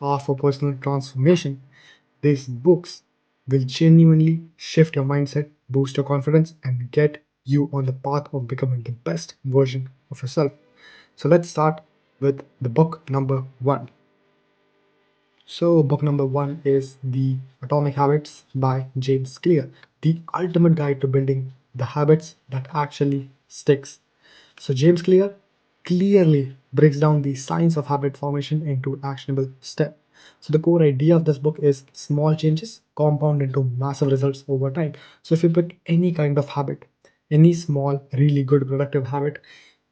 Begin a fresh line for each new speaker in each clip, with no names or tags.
are for personal transformation. These books will genuinely shift your mindset, boost your confidence, and get you on the path of becoming the best version of yourself. So let's start with the book number one. So, book number one is The Atomic Habits by James Clear, the ultimate guide to building the habits that actually sticks. So, James Clear clearly breaks down the science of habit formation into actionable steps. So, the core idea of this book is small changes compound into massive results over time. So, if you pick any kind of habit, any small, really good, productive habit,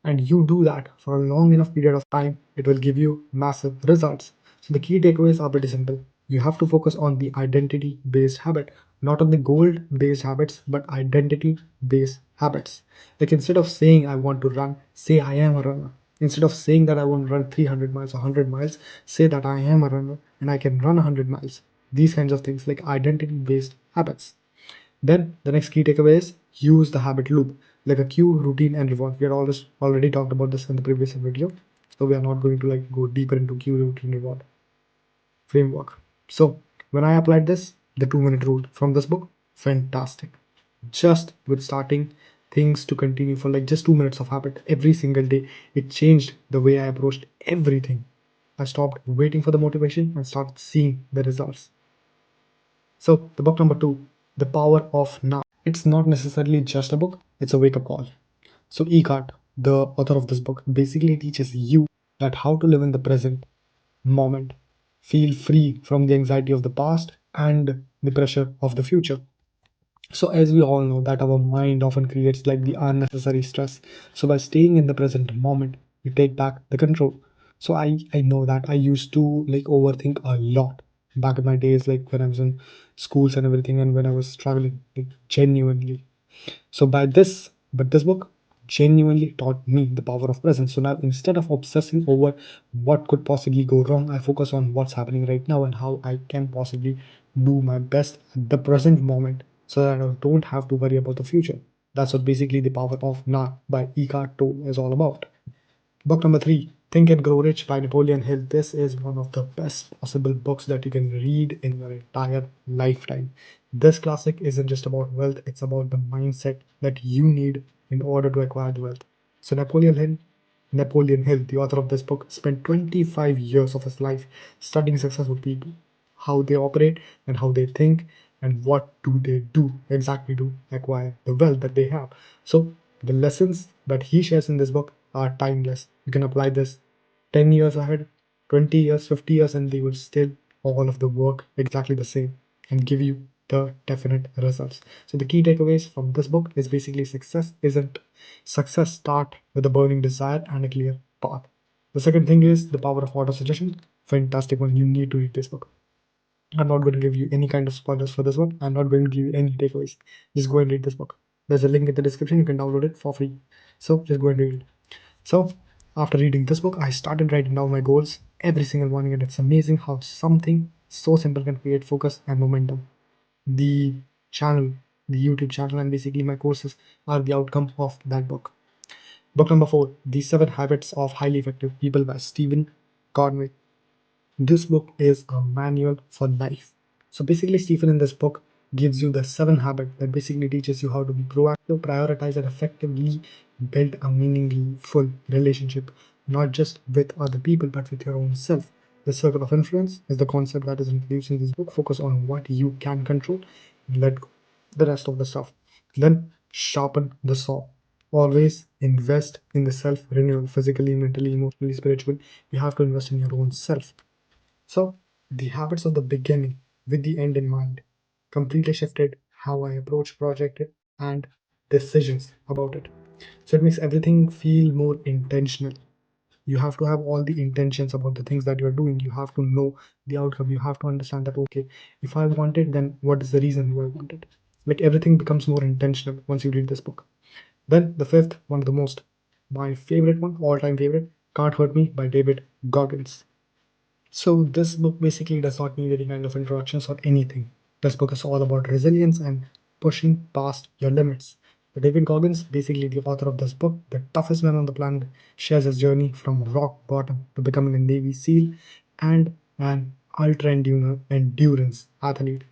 and you do that for a long enough period of time, it will give you massive results. So the key takeaways are pretty simple. You have to focus on the identity based habit, not on the goal based habits, but identity based habits. Like instead of saying I want to run, say I am a runner. Instead of saying that I want to run 300 miles or 100 miles, say that I am a runner and I can run 100 miles. These kinds of things like identity based habits. Then the next key takeaway is use the habit loop, like a cue, routine, and reward. We had already talked about this in the previous video, so we are not going to like go deeper into cue, routine, reward framework. So when I applied this, the 2 minute rule from this book, fantastic. Just with starting things to continue for like just 2 minutes of habit every single day, it changed the way I approached everything. I stopped waiting for the motivation and started seeing the results. So, the book number two, The Power of Now. It's not necessarily just a book, it's a wake up call. So, Eckhart, the author of this book, basically teaches you that how to live in the present moment, feel free from the anxiety of the past and the pressure of the future. So, as we all know, that our mind often creates like the unnecessary stress. So, by staying in the present moment, we take back the control. So, I know that I used to like overthink a lot back in my days, like when I was in schools and everything, and when I was traveling, like genuinely. So but this book genuinely taught me the power of presence. So now instead of obsessing over what could possibly go wrong, I focus on what's happening right now and how I can possibly do my best at the present moment so that I don't have to worry about the future. That's what basically the power of now by Eckhart Tolle is all about. Book number three, Think and Grow Rich by Napoleon Hill. This is one of the best possible books that you can read in your entire lifetime. This classic isn't just about wealth, it's about the mindset that you need in order to acquire the wealth. So Napoleon Hill, the author of this book, spent 25 years of his life studying successful people, how they operate and how they think, and what do they do exactly to acquire the wealth that they have. So the lessons that he shares in this book are timeless. You can apply this 10 years ahead, 20 years, 50 years, and they will still all of the work exactly the same and give you the definite results. So the key takeaways from this book is basically success start with a burning desire and a clear path. The second thing is the power of auto suggestion. Fantastic one. You need to read this book. I'm not going to give you any kind of spoilers for this one. I'm not going to give you any takeaways. Just go and read this book. There's a link in the description. You can download it for free. So just go and read it. So after reading this book, I started writing down my goals every single morning, and it's amazing how something so simple can create focus and momentum. The channel, the YouTube channel, and basically my courses are the outcome of that book. Book number four, The 7 Habits of Highly Effective People by Stephen Covey. This book is a manual for life. So basically, Stephen in this book gives you the 7 habits that basically teaches you how to be proactive, prioritize, and effectively build a meaningful relationship, not just with other people, but with your own self. The circle of influence is the concept that is introduced in this book. Focus on what you can control, let go the rest of the stuff. Then sharpen the saw. Always invest in the self renewal, physically, mentally, emotionally, spiritually. You have to invest in your own self. So, the habits of the beginning with the end in mind completely shifted how I approach project and decisions about it. So, it makes everything feel more intentional. You have to have all the intentions about the things that you're doing. You have to know the outcome. You have to understand that, okay, if I want it, then what is the reason why I want it? Like everything becomes more intentional once you read this book. Then, the fifth, one of the most, my favorite one, all time favorite, Can't Hurt Me by David Goggins. So this book basically does not need any kind of introductions or anything. This book is all about resilience and pushing past your limits. So David Goggins, basically the author of this book, the toughest man on the planet, shares his journey from rock bottom to becoming a Navy SEAL and an ultra endurance athlete.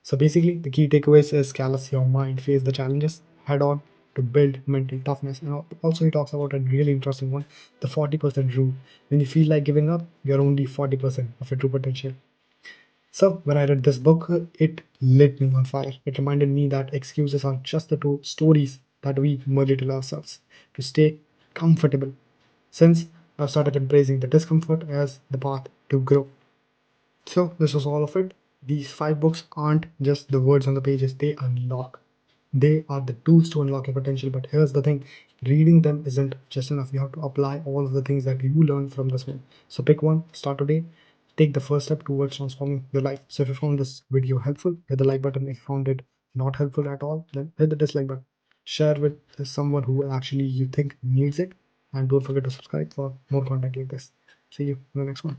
So basically, the key takeaways is callous your mind, face the challenges head on to build mental toughness. And also, he talks about a really interesting one, the 40% rule. When you feel like giving up, you're only 40% of your true potential. So when I read this book, it lit me on fire. It reminded me that excuses are just the two stories that we merely tell ourselves to stay comfortable. Since I've started embracing the discomfort as the path to grow. So this was all of it. These five books aren't just the words on the pages, they unlock. They are the tools to unlock your potential. But here's the thing, reading them isn't just enough. You have to apply all of the things that you learn from this one. So pick one, start today, take the first step towards transforming your life. So if you found this video helpful, hit the like button. If you found it not helpful at all, then hit the dislike button. Share with someone who actually you think needs it. And don't forget to subscribe for more content like this. See you in the next one.